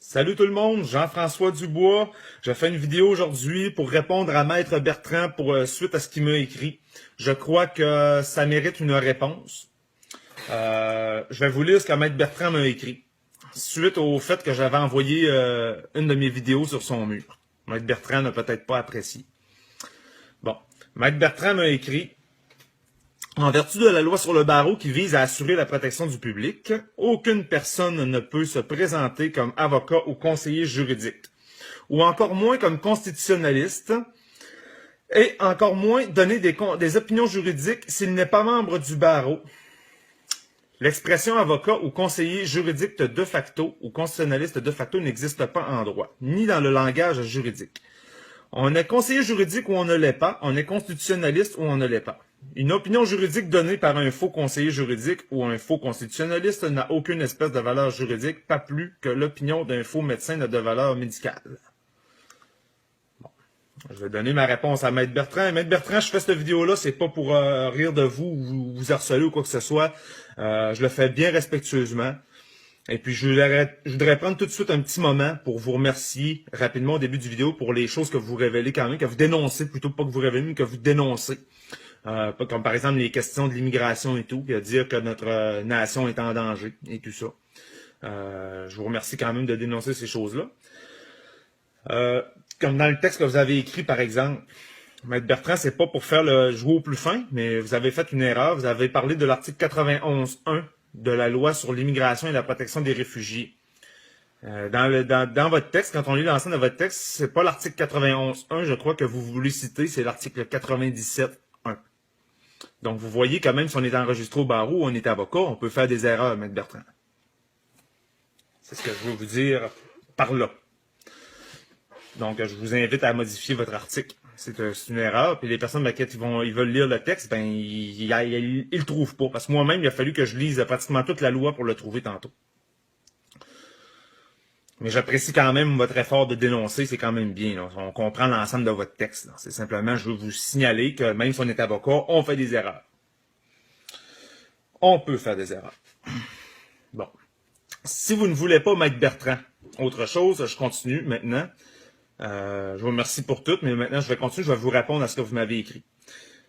Salut tout le monde, Jean-François Dubois. Je fais une vidéo aujourd'hui pour répondre à Maître Bertrand suite à ce qu'il m'a écrit. Je crois que ça mérite une réponse. Je vais vous lire ce que Maître Bertrand m'a écrit. Suite au fait que j'avais envoyé une de mes vidéos sur son mur. Maître Bertrand n'a peut-être pas apprécié. Bon, Maître Bertrand m'a écrit: en vertu de la loi sur le barreau qui vise à assurer la protection du public, aucune personne ne peut se présenter comme avocat ou conseiller juridique, ou encore moins comme constitutionnaliste, et encore moins donner des opinions juridiques s'il n'est pas membre du barreau. L'expression avocat ou conseiller juridique de facto ou constitutionnaliste de facto n'existe pas en droit, ni dans le langage juridique. On est conseiller juridique ou on ne l'est pas, on est constitutionnaliste ou on ne l'est pas. Une opinion juridique donnée par un faux conseiller juridique ou un faux constitutionnaliste n'a aucune espèce de valeur juridique, pas plus que l'opinion d'un faux médecin n'a de valeur médicale. Bon. Je vais donner ma réponse à Maître Bertrand. Maître Bertrand, je fais cette vidéo-là, c'est pas pour rire de vous ou vous harceler ou quoi que ce soit. Je le fais bien respectueusement. Et puis, je voudrais prendre tout de suite un petit moment pour vous remercier rapidement au début du vidéo pour les choses que vous révélez quand même, que vous dénoncez, plutôt pas que vous révélez, mais que vous dénoncez. Comme par exemple les questions de l'immigration et tout, dire que notre nation est en danger et tout ça. Je vous remercie quand même de dénoncer ces choses-là. Comme dans le texte que vous avez écrit, par exemple, Maître Bertrand, c'est pas pour faire le jouer au plus fin, mais vous avez fait une erreur. Vous avez parlé de l'article 91.1 de la loi sur l'immigration et la protection des réfugiés. Dans votre texte, quand on lit l'ensemble de votre texte, c'est pas l'article 91.1, je crois que vous voulez citer, c'est l'article 97.1. Donc, vous voyez quand même, si on est enregistré au barreau ou on est avocat, on peut faire des erreurs, Maître Bertrand. C'est ce que je veux vous dire par là. Donc, je vous invite à modifier votre article. C'est une erreur. Puis les personnes qui ils veulent lire le texte, ben ils le trouvent pas. Parce que moi-même, il a fallu que je lise pratiquement toute la loi pour le trouver tantôt. Mais j'apprécie quand même votre effort de dénoncer, c'est quand même bien. Là. On comprend l'ensemble de votre texte. C'est simplement, je veux vous signaler que même si on est avocat, on fait des erreurs. On peut faire des erreurs. Bon. Si vous ne voulez pas, Maître Bertrand, autre chose, je continue maintenant. Je vous remercie pour tout, mais maintenant je vais continuer, je vais vous répondre à ce que vous m'avez écrit.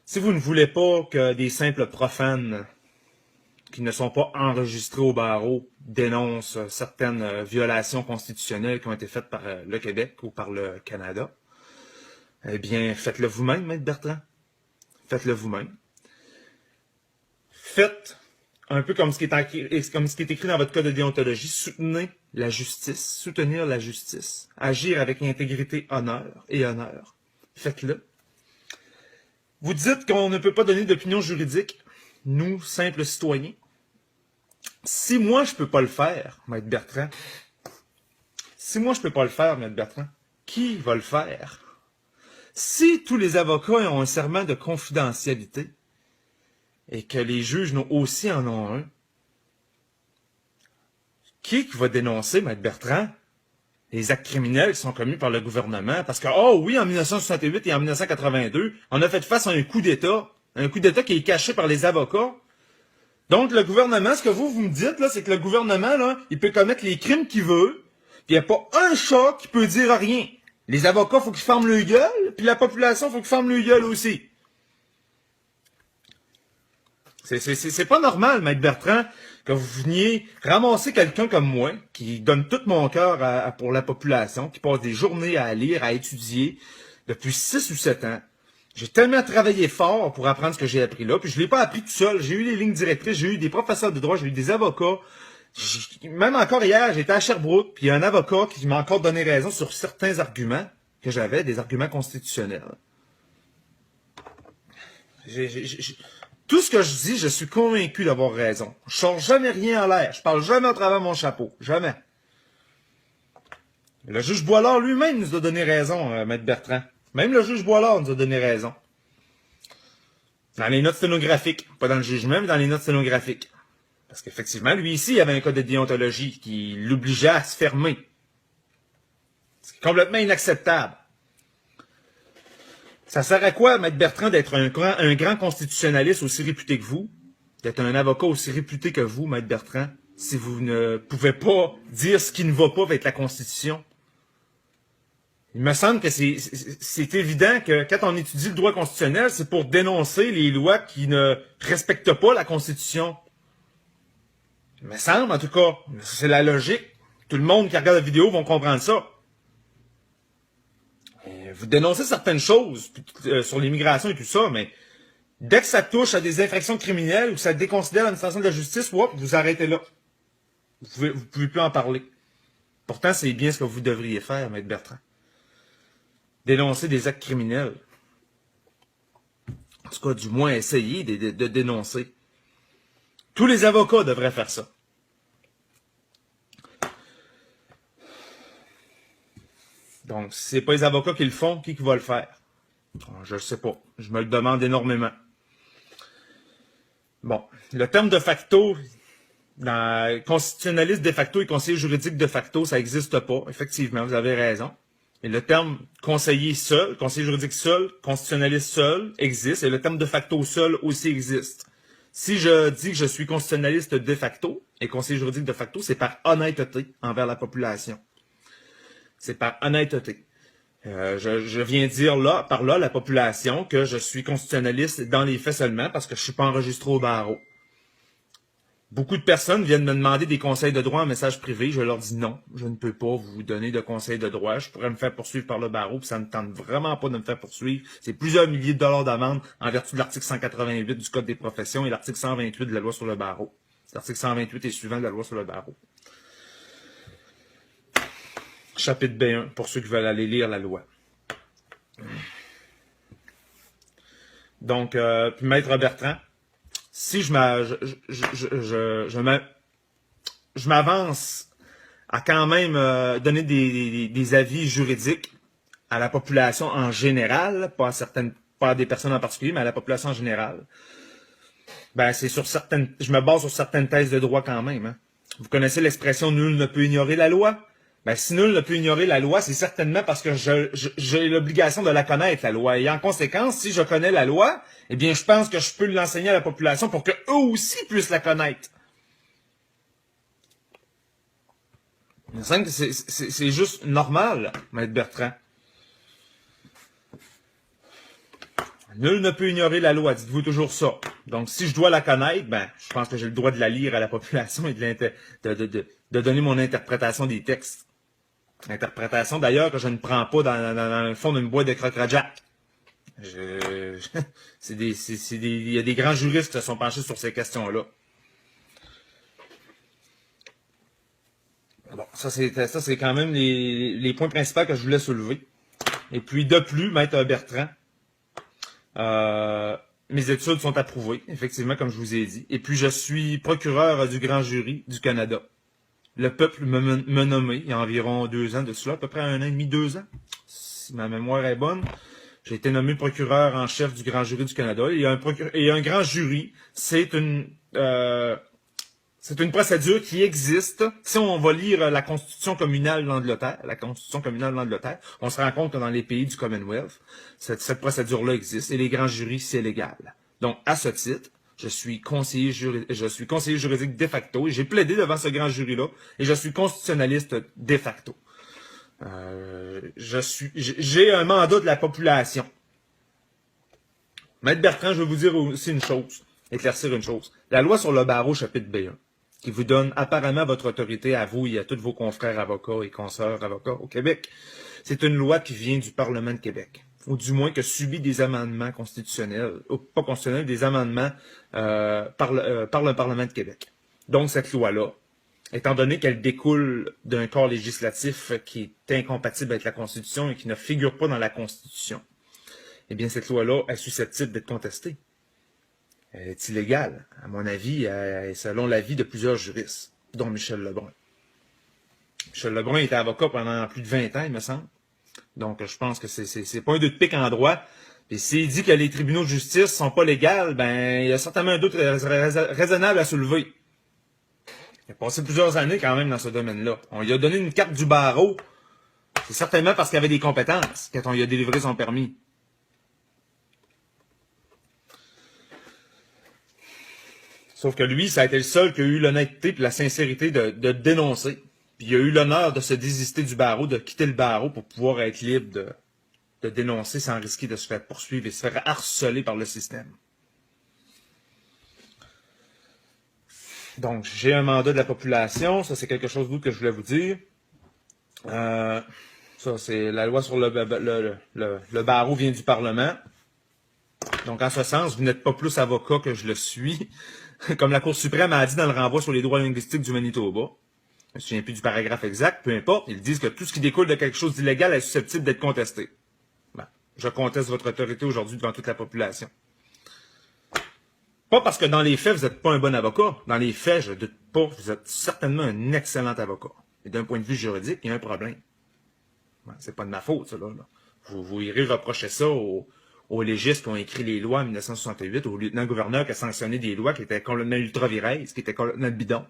Si vous ne voulez pas que des simples profanes qui ne sont pas enregistrés au barreau dénoncent certaines violations constitutionnelles qui ont été faites par le Québec ou par le Canada, eh bien, faites-le vous-même, Maître Bertrand. Faites-le vous-même. Faites un peu comme ce qui est écrit dans votre code de déontologie, soutenir la justice, agir avec intégrité, honneur. Faites-le. Vous dites qu'on ne peut pas donner d'opinion juridique, nous, simples citoyens. Si moi, je peux pas le faire, Maître Bertrand, qui va le faire? Si tous les avocats ont un serment de confidentialité, et que les juges aussi en ont un, qui va dénoncer, Maître Bertrand, les actes criminels qui sont commis par le gouvernement? Parce que, oh oui, en 1968 et en 1982, on a fait face à un coup d'État qui est caché par les avocats. Donc, le gouvernement, ce que vous me dites, là, c'est que le gouvernement, là, il peut commettre les crimes qu'il veut, puis il n'y a pas un chat qui peut dire rien. Les avocats, faut qu'ils ferment le gueule, puis la population, faut qu'ils ferment le gueule aussi. C'est pas normal, Maître Bertrand, que vous veniez ramasser quelqu'un comme moi, qui donne tout mon cœur pour la population, qui passe des journées à lire, à étudier, depuis 6 ou 7 ans. J'ai tellement travaillé fort pour apprendre ce que j'ai appris là, puis je l'ai pas appris tout seul. J'ai eu des lignes directrices, j'ai eu des professeurs de droit, j'ai eu des avocats. Même encore hier, j'étais à Sherbrooke, puis il y a un avocat qui m'a encore donné raison sur certains arguments que j'avais, des arguments constitutionnels. Tout ce que je dis, je suis convaincu d'avoir raison. Je sors jamais rien en l'air. Je parle jamais à travers mon chapeau. Jamais. Le juge Boilard lui-même nous a donné raison, Maître Bertrand. Même le juge Boilard nous a donné raison. Dans les notes sténographiques. Pas dans le jugement, mais dans les notes sténographiques. Parce qu'effectivement, lui ici, il avait un code de déontologie qui l'obligeait à se fermer. C'est complètement inacceptable. Ça sert à quoi, Maître Bertrand, d'être un grand constitutionnaliste aussi réputé que vous, d'être un avocat aussi réputé que vous, Maître Bertrand, si vous ne pouvez pas dire ce qui ne va pas avec la Constitution? Il me semble que c'est évident que quand on étudie le droit constitutionnel, c'est pour dénoncer les lois qui ne respectent pas la Constitution. Il me semble, en tout cas. C'est la logique. Tout le monde qui regarde la vidéo va comprendre ça. Et vous dénoncez certaines choses sur l'immigration et tout ça, mais dès que ça touche à des infractions criminelles ou que ça déconsidère l'administration de la justice, vous arrêtez là. Vous pouvez plus en parler. Pourtant, c'est bien ce que vous devriez faire, Maître Bertrand. Dénoncer des actes criminels. En tout cas, du moins, essayer de dénoncer. Tous les avocats devraient faire ça. Donc, si c'est pas les avocats qui le font, qui va le faire? Je ne sais pas. Je me le demande énormément. Bon, le terme de facto, dans constitutionnaliste de facto et conseiller juridique de facto, ça n'existe pas. Effectivement, vous avez raison. Et le terme conseiller seul, conseiller juridique seul, constitutionnaliste seul existe. Et le terme de facto seul aussi existe. Si je dis que je suis constitutionnaliste de facto et conseiller juridique de facto, c'est par honnêteté envers la population. C'est par honnêteté. Je viens dire là, par là, la population, que je suis constitutionnaliste dans les faits seulement parce que je suis pas enregistré au barreau. Beaucoup de personnes viennent me demander des conseils de droit en message privé. Je leur dis non, je ne peux pas vous donner de conseils de droit. Je pourrais me faire poursuivre par le barreau, puis ça ne tente vraiment pas de me faire poursuivre. C'est plusieurs milliers de dollars d'amende en vertu de l'article 188 du Code des professions et l'article 128 de la loi sur le barreau. L'article 128 et suivant de la loi sur le barreau. Chapitre B1, pour ceux qui veulent aller lire la loi. Donc, puis Maître Bertrand, si je m'avance à quand même donner des avis juridiques à la population en général, pas à des personnes en particulier, mais à la population en général, ben c'est sur certaines, je me base sur certaines thèses de droit quand même. Hein. Vous connaissez l'expression nul ne peut ignorer la loi? Ben, si nul ne peut ignorer la loi, c'est certainement parce que j'ai l'obligation de la connaître, la loi. Et en conséquence, si je connais la loi, eh bien, je pense que je peux l'enseigner à la population pour qu'eux aussi puissent la connaître. Il me semble que c'est juste normal, Maître Bertrand. Nul ne peut ignorer la loi, dites-vous toujours ça. Donc, si je dois la connaître, ben, je pense que j'ai le droit de la lire à la population et de donner mon interprétation des textes. Interprétation, d'ailleurs, que je ne prends pas dans le fond d'une boîte de croque-rajac. Il y a des grands juristes qui se sont penchés sur ces questions-là. Bon, ça c'est quand même les points principaux que je voulais soulever. Et puis, de plus, Maître Bertrand, mes études sont approuvées, effectivement, comme je vous ai dit. Et puis, je suis procureur du grand jury du Canada. Le peuple m'a nommé il y a environ 2 ans de cela, à peu près 1 an et demi, 2 ans, si ma mémoire est bonne. J'ai été nommé procureur en chef du grand jury du Canada. Il y a un grand jury, c'est une procédure qui existe. Si on va lire la Constitution communale de l'Angleterre, on se rend compte que dans les pays du Commonwealth, cette procédure-là existe et les grands jurys, c'est légal. Donc, à ce titre, je suis conseiller juridique de facto et j'ai plaidé devant ce grand jury-là et je suis constitutionnaliste de facto. J'ai un mandat de la population. Maître Bertrand, je vais vous dire aussi éclaircir une chose. La loi sur le barreau, chapitre B1, qui vous donne apparemment votre autorité à vous et à tous vos confrères avocats et consoeurs avocats au Québec, c'est une loi qui vient du Parlement de Québec. Ou du moins que subit des amendements constitutionnels, ou pas constitutionnels, des amendements par le Parlement de Québec. Donc, cette loi-là, étant donné qu'elle découle d'un corps législatif qui est incompatible avec la Constitution et qui ne figure pas dans la Constitution, eh bien, cette loi-là est susceptible d'être contestée. Elle est illégale, à mon avis, et selon l'avis de plusieurs juristes, dont Michel Lebrun. Michel Lebrun était avocat pendant plus de 20 ans, il me semble. Donc, je pense que c'est pas un 2 de pique en droit. Et s'il dit que les tribunaux de justice sont pas légaux, ben, il y a certainement un doute raisonnable à soulever. Il a passé plusieurs années quand même dans ce domaine-là. On lui a donné une carte du barreau. C'est certainement parce qu'il avait des compétences quand on lui a délivré son permis. Sauf que lui, ça a été le seul qui a eu l'honnêteté et la sincérité de dénoncer. Puis il a eu l'honneur de se désister du barreau, de quitter le barreau pour pouvoir être libre de dénoncer sans risquer de se faire poursuivre et se faire harceler par le système. Donc, j'ai un mandat de la population. Ça, c'est quelque chose d'autre que je voulais vous dire. Ça, c'est la loi sur le barreau vient du Parlement. Donc, en ce sens, vous n'êtes pas plus avocat que je le suis. Comme la Cour suprême a dit dans le renvoi sur les droits linguistiques du Manitoba. Je ne me souviens plus du paragraphe exact, peu importe. Ils disent que tout ce qui découle de quelque chose d'illégal est susceptible d'être contesté. Ben, je conteste votre autorité aujourd'hui devant toute la population. Pas parce que dans les faits, vous n'êtes pas un bon avocat. Dans les faits, je ne doute pas, vous êtes certainement un excellent avocat. Et d'un point de vue juridique, il y a un problème. Ben, c'est pas de ma faute, ça, là. Vous irez reprocher ça aux légistes qui ont écrit les lois en 1968, au lieutenant-gouverneur qui a sanctionné des lois qui étaient complètement ultra-viraises, qui étaient complètement bidons.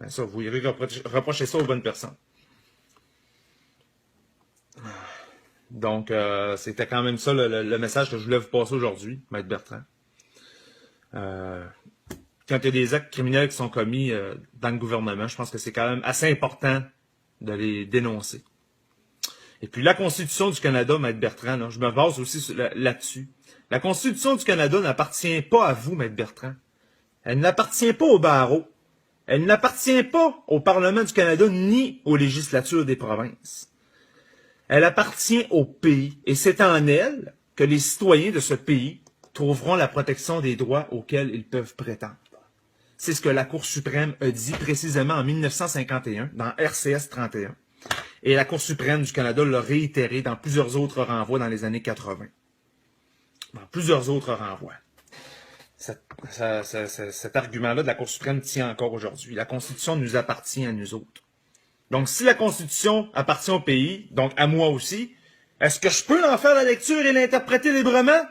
Ben ça, vous irez reprocher ça aux bonnes personnes. Donc, c'était quand même ça le message que je voulais vous passer aujourd'hui, Maître Bertrand. Quand il y a des actes criminels qui sont commis dans le gouvernement, je pense que c'est quand même assez important de les dénoncer. Et puis la Constitution du Canada, Maître Bertrand, là, je me base aussi là-dessus. La Constitution du Canada n'appartient pas à vous, Maître Bertrand. Elle n'appartient pas au barreau. Elle n'appartient pas au Parlement du Canada ni aux législatures des provinces. Elle appartient au pays. Et c'est en elle que les citoyens de ce pays trouveront la protection des droits auxquels ils peuvent prétendre. C'est ce que la Cour suprême a dit précisément en 1951, dans RCS 31. Et la Cour suprême du Canada l'a réitéré dans plusieurs autres renvois dans les années 80. Dans plusieurs autres renvois. Cet argument-là de la Cour suprême tient encore aujourd'hui. La Constitution nous appartient à nous autres. Donc, si la Constitution appartient au pays, donc à moi aussi, est-ce que je peux en faire la lecture et l'interpréter librement?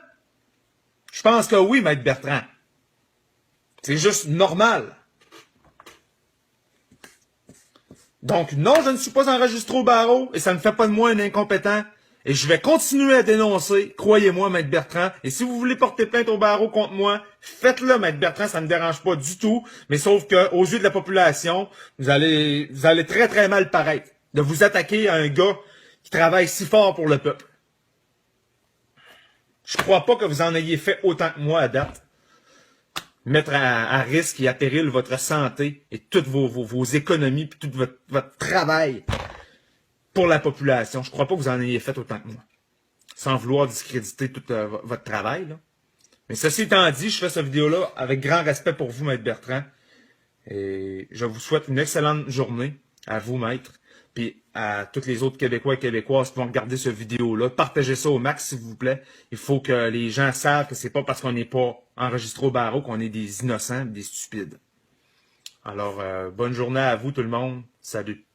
Je pense que oui, Maître Bertrand. C'est juste normal. Donc, non, je ne suis pas enregistré au barreau et ça ne fait pas de moi un incompétent. Et je vais continuer à dénoncer, croyez-moi, Maître Bertrand. Et si vous voulez porter plainte au barreau contre moi, faites-le, Maître Bertrand, ça ne me dérange pas du tout. Mais sauf qu'aux yeux de la population, vous allez très très mal paraître de vous attaquer à un gars qui travaille si fort pour le peuple. Je crois pas que vous en ayez fait autant que moi à date. Mettre à risque et à péril votre santé et toutes vos économies puis tout votre travail pour la population. Je crois pas que vous en ayez fait autant que moi. Sans vouloir discréditer tout votre travail, là. Mais ceci étant dit, je fais cette vidéo-là avec grand respect pour vous, Maître Bertrand. Et je vous souhaite une excellente journée à vous, Maître. Puis à tous les autres Québécois et Québécoises qui vont regarder cette vidéo-là. Partagez ça au max, s'il vous plaît. Il faut que les gens savent que c'est pas parce qu'on n'est pas enregistré au barreau qu'on est des innocents, des stupides. Alors, bonne journée à vous tout le monde. Salut.